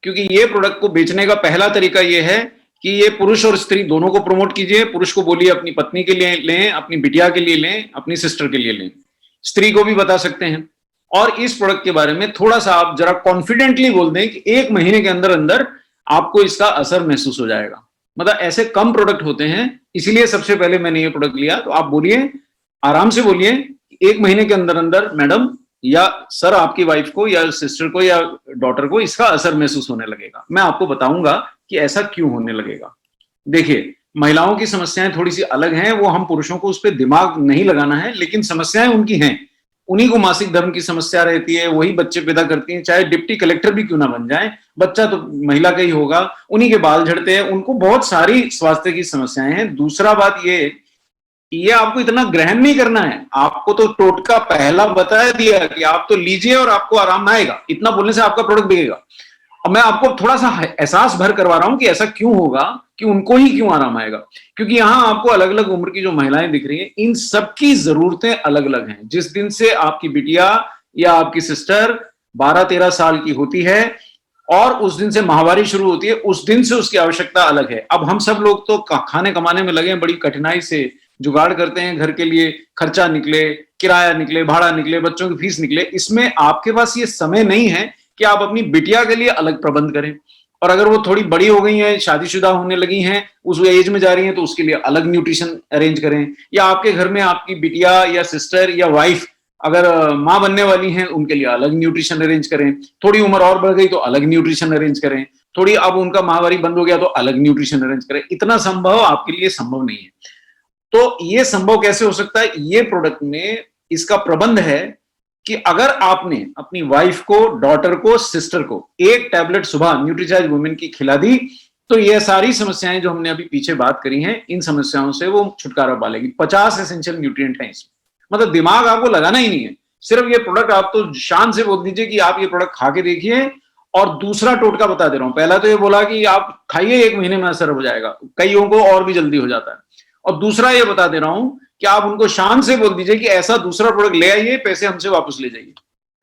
क्योंकि ये प्रोडक्ट को बेचने का पहला तरीका ये है कि ये पुरुष और स्त्री दोनों को प्रमोट कीजिए। पुरुष को बोलिए अपनी पत्नी के लिए लें, अपनी बिटिया के लिए लें, अपनी सिस्टर के लिए लें, स्त्री को भी बता सकते हैं। और इस प्रोडक्ट के बारे में थोड़ा सा आप जरा कॉन्फिडेंटली बोल दें कि 1 महीने के अंदर अंदर आपको इसका असर महसूस हो जाएगा। मतलब ऐसे कम प्रोडक्ट होते हैं, इसीलिए सबसे पहले मैंने ये प्रोडक्ट लिया। तो आप बोलिए, आराम से बोलिए, 1 महीने के अंदर अंदर मैडम या सर आपकी वाइफ को या सिस्टर को या डॉटर को इसका असर महसूस होने लगेगा। मैं आपको बताऊंगा कि ऐसा क्यों होने लगेगा। देखिए, महिलाओं की समस्याएं थोड़ी सी अलग हैं, वो हम पुरुषों को उस पर दिमाग नहीं लगाना है, लेकिन समस्याएं उनकी हैं। उन्हीं को मासिक धर्म की समस्या रहती है, वही बच्चे पैदा करती हैं, चाहे डिप्टी कलेक्टर भी क्यों ना बन जाए, बच्चा तो महिला का ही होगा। उन्हीं के बाल झड़ते हैं, उनको बहुत सारी स्वास्थ्य की समस्याएं हैं। दूसरा बात ये आपको इतना ग्रहण नहीं करना है। आपको तो टोटका पहला बता दिया कि आप तो लीजिए और आपको आराम आएगा। इतना बोलने से आपका प्रोडक्ट बिकेगा। अब मैं आपको थोड़ा सा एहसास भर करवा रहा हूं कि ऐसा क्यों होगा, कि उनको ही क्यों आराम आएगा। क्योंकि यहां आपको अलग अलग उम्र की जो महिलाएं दिख रही हैं, इन सबकी जरूरतें अलग अलग हैं। जिस दिन से आपकी बिटिया या आपकी सिस्टर 12-13 साल की होती है और उस दिन से माहवारी शुरू होती है, उस दिन से उसकी आवश्यकता अलग है। अब हम सब लोग तो खाने कमाने में लगे हैं, बड़ी कठिनाई से जुगाड़ करते हैं, घर के लिए खर्चा निकले, किराया निकले, भाड़ा निकले, बच्चों की फीस निकले। इसमें आपके पास ये समय नहीं है कि आप अपनी बिटिया के लिए अलग प्रबंध करें। और अगर वो थोड़ी बड़ी हो गई हैं, शादीशुदा होने लगी हैं, उस एज में जा रही हैं, तो उसके लिए अलग न्यूट्रिशन अरेंज करें। या आपके घर में आपकी बिटिया या सिस्टर या वाइफ अगर माँ बनने वाली हैं, उनके लिए अलग न्यूट्रिशन अरेंज करें। थोड़ी उम्र और बढ़ गई तो अलग न्यूट्रिशन अरेंज करें। थोड़ी अब उनका माहवारी बंद हो गया तो अलग न्यूट्रिशन अरेंज करें। इतना संभव आपके लिए संभव नहीं है। तो ये संभव कैसे हो सकता है? ये प्रोडक्ट में इसका प्रबंध है कि अगर आपने अपनी वाइफ को, डॉटर को, सिस्टर को एक टैबलेट सुबह न्यूट्रीचार्ज वुमेन की खिला दी, तो ये सारी समस्याएं जो हमने अभी पीछे बात करी हैं, इन समस्याओं से वो छुटकारा पा लेगी। 50 एसेंशियल न्यूट्रिएंट हैं इसमें। मतलब दिमाग आपको लगाना ही नहीं है, सिर्फ ये प्रोडक्ट आप तो शान से बोल दीजिए कि आप ये प्रोडक्ट खा के देखिए। और दूसरा टोटका बता दे रहा हूं। पहला तो ये बोला कि आप खाइए, 1 महीने में असर हो जाएगा, कईयों को और भी जल्दी हो जाता है। और दूसरा ये बता दे रहा हूं कि आप उनको शान से बोल दीजिए कि ऐसा दूसरा प्रोडक्ट ले आइए, पैसे हमसे वापस ले जाइए।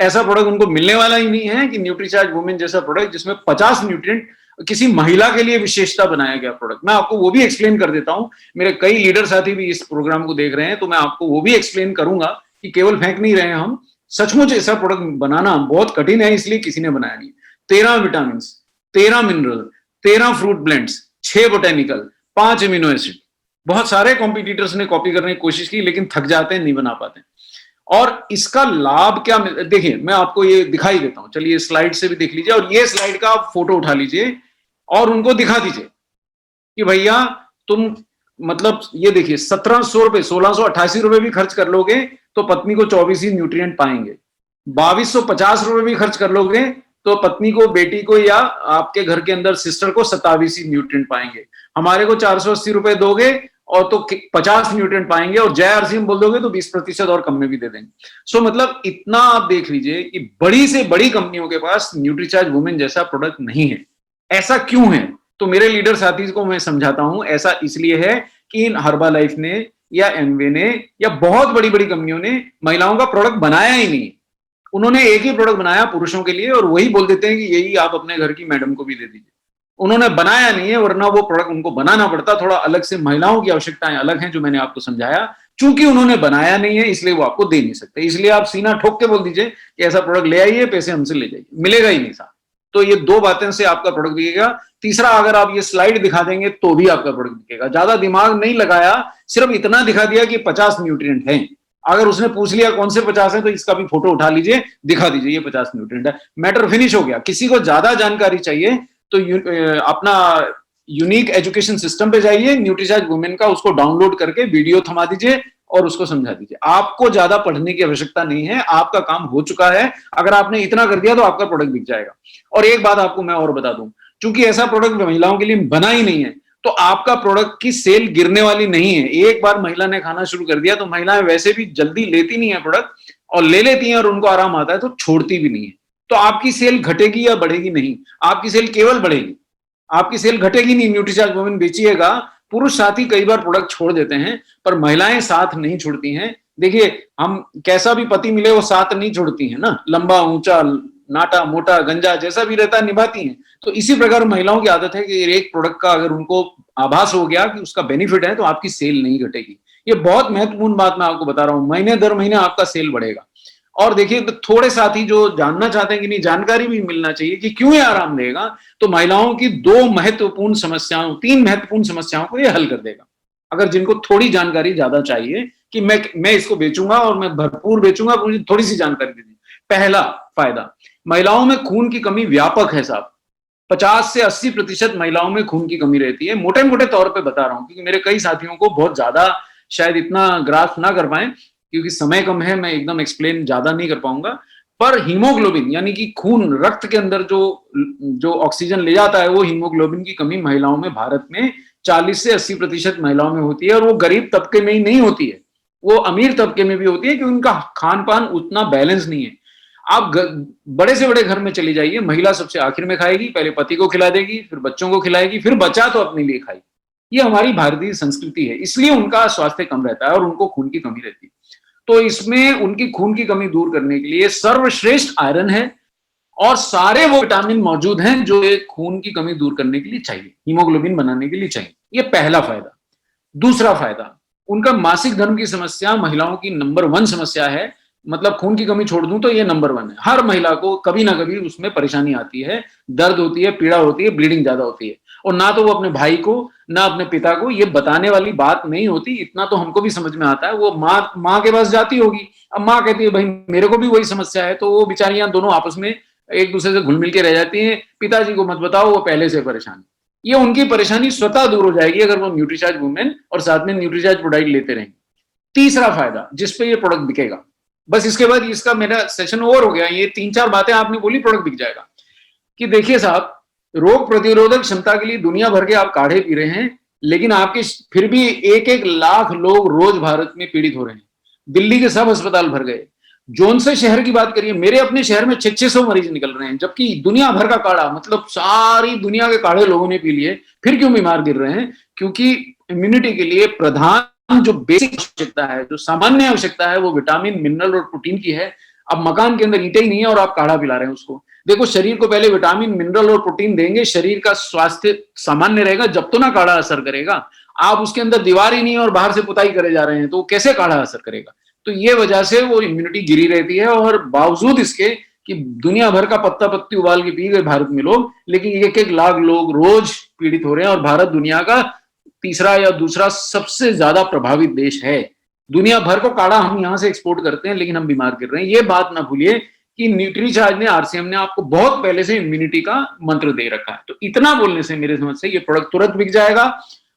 ऐसा प्रोडक्ट उनको मिलने वाला ही नहीं है कि न्यूट्रीचार्ज वुमेन जैसा प्रोडक्ट जिसमें 50 न्यूट्रिएंट किसी महिला के लिए विशेषता बनाया गया प्रोडक्ट। मैं आपको वो भी एक्सप्लेन कर देता हूं। मेरे कई लीडर साथी भी इस प्रोग्राम को देख रहे हैं, तो मैं आपको वो भी एक्सप्लेन करूंगा कि केवल फेंक नहीं रहे हम। सचमुच ऐसा प्रोडक्ट बनाना बहुत कठिन है, इसलिए किसी ने बनाया नहीं। 13 vitamin, 13 mineral, 13 fruit blends, 6 botanical, 5 amino acid. बहुत सारे कॉम्पिटिटर्स ने कॉपी करने की कोशिश की, लेकिन थक जाते हैं, नहीं बना पाते। और इसका लाभ क्या देखिए, मैं आपको ये दिखाई देता हूं। चलिए स्लाइड से भी देख लीजिए, और ये स्लाइड का आप फोटो उठा लीजिए और उनको दिखा दीजिए कि भैया तुम, मतलब ये देखिए 1700 रुपए, 1688 रुपए भी खर्च कर लोगे तो पत्नी को 24 ही न्यूट्रिएंट पाएंगे। 2250 रुपए भी खर्च कर लोगे तो पत्नी को, बेटी को या आपके घर के अंदर सिस्टर को 27 ही न्यूट्रिएंट पाएंगे। हमारे को 480 रुपए दोगे और तो 50 न्यूट्रिएंट पाएंगे, और जय आरसीएम बोल दोगे तो 20% और कम में भी दे देंगे। सो मतलब इतना आप देख लीजिए कि बड़ी से बड़ी कंपनियों के पास न्यूट्रीचार्ज वुमेन जैसा प्रोडक्ट नहीं है। ऐसा क्यों है? तो मेरे लीडर साथी को मैं समझाता हूं, ऐसा इसलिए है कि इन हर्बा लाइफ ने या एमवे ने या बहुत बड़ी बड़ी कंपनियों ने महिलाओं का प्रोडक्ट बनाया ही नहीं। उन्होंने एक ही प्रोडक्ट बनाया पुरुषों के लिए, और वही बोल देते हैं कि यही आप अपने घर की मैडम को भी दे दीजिए। उन्होंने बनाया नहीं है, वरना वो प्रोडक्ट उनको बनाना पड़ता थोड़ा अलग से। महिलाओं की आवश्यकताएं अलग हैं, जो मैंने आपको समझाया। चूंकि उन्होंने बनाया नहीं है, इसलिए वो आपको दे नहीं सकते। इसलिए आप सीना ठोक के बोल दीजिए कि ऐसा प्रोडक्ट ले आइए, पैसे हमसे ले जाइए, मिलेगा ही नहीं साहब। तो ये 2 बातें से आपका प्रोडक्ट बिकेगा। तीसरा, अगर आप ये स्लाइड दिखा देंगे तो भी आपका प्रोडक्ट बिकेगा। ज्यादा दिमाग नहीं लगाया, सिर्फ इतना दिखा दिया कि 50 न्यूट्रिएंट हैं। अगर उसने पूछ लिया कौन से 50 है, तो इसका भी फोटो उठा लीजिए, दिखा दीजिए ये 50 न्यूट्रिएंट है, मैटर फिनिश हो गया। किसी को ज्यादा जानकारी चाहिए तो अपना यूनिक एजुकेशन सिस्टम पे जाइए, न्यूट्रीचार्ज वुमेन का उसको डाउनलोड करके वीडियो थमा दीजिए और उसको समझा दीजिए। आपको ज्यादा पढ़ने की आवश्यकता नहीं है, आपका काम हो चुका है। अगर आपने इतना कर दिया तो आपका प्रोडक्ट बिक जाएगा। और एक बात आपको मैं और बता दूं, चूंकि ऐसा प्रोडक्ट महिलाओं के लिए बना ही नहीं है, तो आपका प्रोडक्ट की सेल गिरने वाली नहीं है। एक बार महिला ने खाना शुरू कर दिया तो महिलाएं वैसे भी जल्दी लेती नहीं है प्रोडक्ट, और ले लेती हैं और उनको आराम आता है तो छोड़ती भी नहीं है। तो आपकी सेल घटेगी या बढ़ेगी? नहीं, आपकी सेल केवल बढ़ेगी, आपकी सेल घटेगी नहीं। न्यूट्रीचार्ज वुमेन बेचिएगा, पुरुष साथी कई बार प्रोडक्ट छोड़ देते हैं, पर महिलाएं साथ नहीं छोड़ती हैं। देखिए, हम कैसा भी पति मिले वो साथ नहीं छोड़ती है ना, लंबा ऊंचा नाटा मोटा गंजा जैसा भी रहता है निभाती हैं। तो इसी प्रकार महिलाओं की आदत है कि एक प्रोडक्ट का अगर उनको आभास हो गया कि उसका बेनिफिट है तो आपकी सेल नहीं घटेगी। ये बहुत महत्वपूर्ण बात मैं आपको बता रहा हूं, महीने दर महीने आपका सेल बढ़ेगा। और देखिए तो थोड़े साथी जो जानना चाहते हैं कि नहीं, जानकारी भी मिलना चाहिए कि क्यों ये आराम देगा, तो महिलाओं की तीन महत्वपूर्ण समस्याओं को ये हल कर देगा। अगर जिनको थोड़ी जानकारी ज्यादा चाहिए कि मैं इसको बेचूंगा और मैं भरपूर बेचूंगा, मुझे थोड़ी सी जानकारी दीजिए। पहला फायदा, महिलाओं में खून की कमी व्यापक है साहब। 50 से 80% महिलाओं में खून की कमी रहती है। मोटे मोटे तौर पे बता रहा हूं क्योंकि मेरे कई साथियों को बहुत ज्यादा शायद इतना ग्रास्प ना कर पाए, क्योंकि समय कम है, मैं एकदम एक्सप्लेन ज्यादा नहीं कर पाऊंगा। पर हीमोग्लोबिन यानी कि खून, रक्त के अंदर जो जो ऑक्सीजन ले जाता है, वो हीमोग्लोबिन की कमी महिलाओं में भारत में 40 से 80% महिलाओं में होती है। और वो गरीब तबके में ही नहीं होती है, वो अमीर तबके में भी होती है, क्योंकि उनका खान पान उतना बैलेंस नहीं है। आप बड़े से बड़े घर में चली जाइए, महिला सबसे आखिर में खाएगी, पहले पति को खिला देगी, फिर बच्चों को खिलाएगी, फिर बचा तो अपने लिए खाएगी। ये हमारी भारतीय संस्कृति है, इसलिए उनका स्वास्थ्य कम रहता है और उनको खून की कमी रहती है। तो इसमें उनकी खून की कमी दूर करने के लिए सर्वश्रेष्ठ आयरन है और सारे वो विटामिन मौजूद हैं जो एक खून की कमी दूर करने के लिए चाहिए, हीमोग्लोबिन बनाने के लिए चाहिए। ये पहला फायदा। दूसरा फायदा, उनका मासिक धर्म की समस्या महिलाओं की नंबर 1 समस्या है। मतलब खून की कमी छोड़ दूं तो ये नंबर 1 है। हर महिला को कभी ना कभी उसमें परेशानी आती है, दर्द होती है, पीड़ा होती है, ब्लीडिंग ज्यादा होती है। और ना तो वो अपने भाई को ना अपने पिता को ये बताने वाली बात नहीं होती, इतना तो हमको भी समझ में आता है। वो माँ के पास जाती होगी, अब माँ कहती है भाई मेरे को भी वही समस्या है, तो वो बेचारियां दोनों आपस में एक दूसरे से घुल मिल के रह जाती हैं। पिताजी को मत बताओ, वो पहले से परेशान है। ये उनकी परेशानी स्वतः दूर हो जाएगी अगर वो न्यूट्रीचार्ज वुमेन और साथ में न्यूट्रीचार्ज प्रोडक्ट लेते रहेंगे। तीसरा फायदा जिसपे ये प्रोडक्ट बिकेगा, बस इसके बाद इसका मेरा सेशन ओवर हो गया। ये 3-4 बातें आपने बोली, प्रोडक्ट बिक जाएगा। कि देखिए साहब, रोग प्रतिरोधक क्षमता के लिए दुनिया भर के आप काढ़े पी रहे हैं, लेकिन आपके फिर भी 1-1 लाख लोग रोज भारत में पीड़ित हो रहे हैं। दिल्ली के सब अस्पताल भर गए। जोन से शहर की बात करिए, मेरे अपने शहर में 600 मरीज निकल रहे हैं, जबकि दुनिया भर का काढ़ा, मतलब सारी दुनिया के काढ़े लोगों ने पी लिए। फिर क्यों बीमार गिर रहे हैं? क्योंकि इम्यूनिटी के लिए प्रधान जो बेसिक आवश्यकता है, जो सामान्य आवश्यकता है, वो विटामिन, मिनरल और प्रोटीन की है। अब मकान के अंदर ईंटें ही नहीं है और आप काढ़ा पिला रहे हैं उसको। देखो, शरीर को पहले विटामिन, मिनरल और प्रोटीन देंगे, शरीर का स्वास्थ्य सामान्य रहेगा, जब तो ना काढ़ा असर करेगा। आप उसके अंदर दीवार ही नहीं है और बाहर से पुताई करे जा रहे हैं, तो कैसे काढ़ा असर करेगा? तो ये वजह से वो इम्यूनिटी गिरी रहती है। और बावजूद इसके कि दुनिया भर का पत्ता पत्ती उबाल के पी गए भारत में लोग, लेकिन 1-1 लाख लोग रोज पीड़ित हो रहे हैं। और भारत दुनिया का तीसरा या दूसरा सबसे ज्यादा प्रभावित देश है। दुनिया भर को काढ़ा हम यहाँ से एक्सपोर्ट करते हैं, लेकिन हम बीमार गिर रहे हैं। ये बात ना भूलिए कि न्यूट्रीचार्ज ने, आरसीएम ने आपको बहुत पहले से इम्यूनिटी का मंत्र दे रखा है। तो इतना बोलने से मेरे समझ से ये प्रोडक्ट तुरंत बिक जाएगा।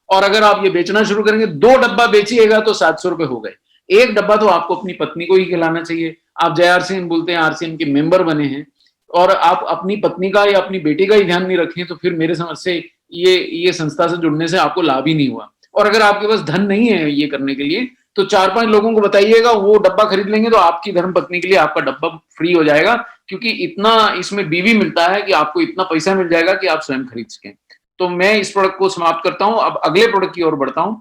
और अगर आप ये बेचना शुरू करेंगे, 2 डब्बा बेचिएगा तो 700 रुपए हो गए। 1 डब्बा तो आपको अपनी पत्नी को ही खिलाना चाहिए। आप जय आरसीएम बोलते हैं, आरसीएम के मेंबर बने हैं, और आप अपनी पत्नी का या अपनी बेटी का ही ध्यान नहीं रखें, तो फिर मेरे समझ से ये संस्था से जुड़ने से आपको लाभ ही नहीं हुआ। और अगर आपके पास धन नहीं है ये करने के लिए, तो 4-5 लोगों को बताइएगा, वो डब्बा खरीद लेंगे, तो आपकी धर्मपत्नी के लिए आपका डब्बा फ्री हो जाएगा। क्योंकि इतना इसमें बीवी मिलता है कि आपको इतना पैसा मिल जाएगा कि आप स्वयं खरीद सकें। तो मैं इस प्रोडक्ट को समाप्त करता हूं। अब अगले प्रोडक्ट की ओर बढ़ता हूं।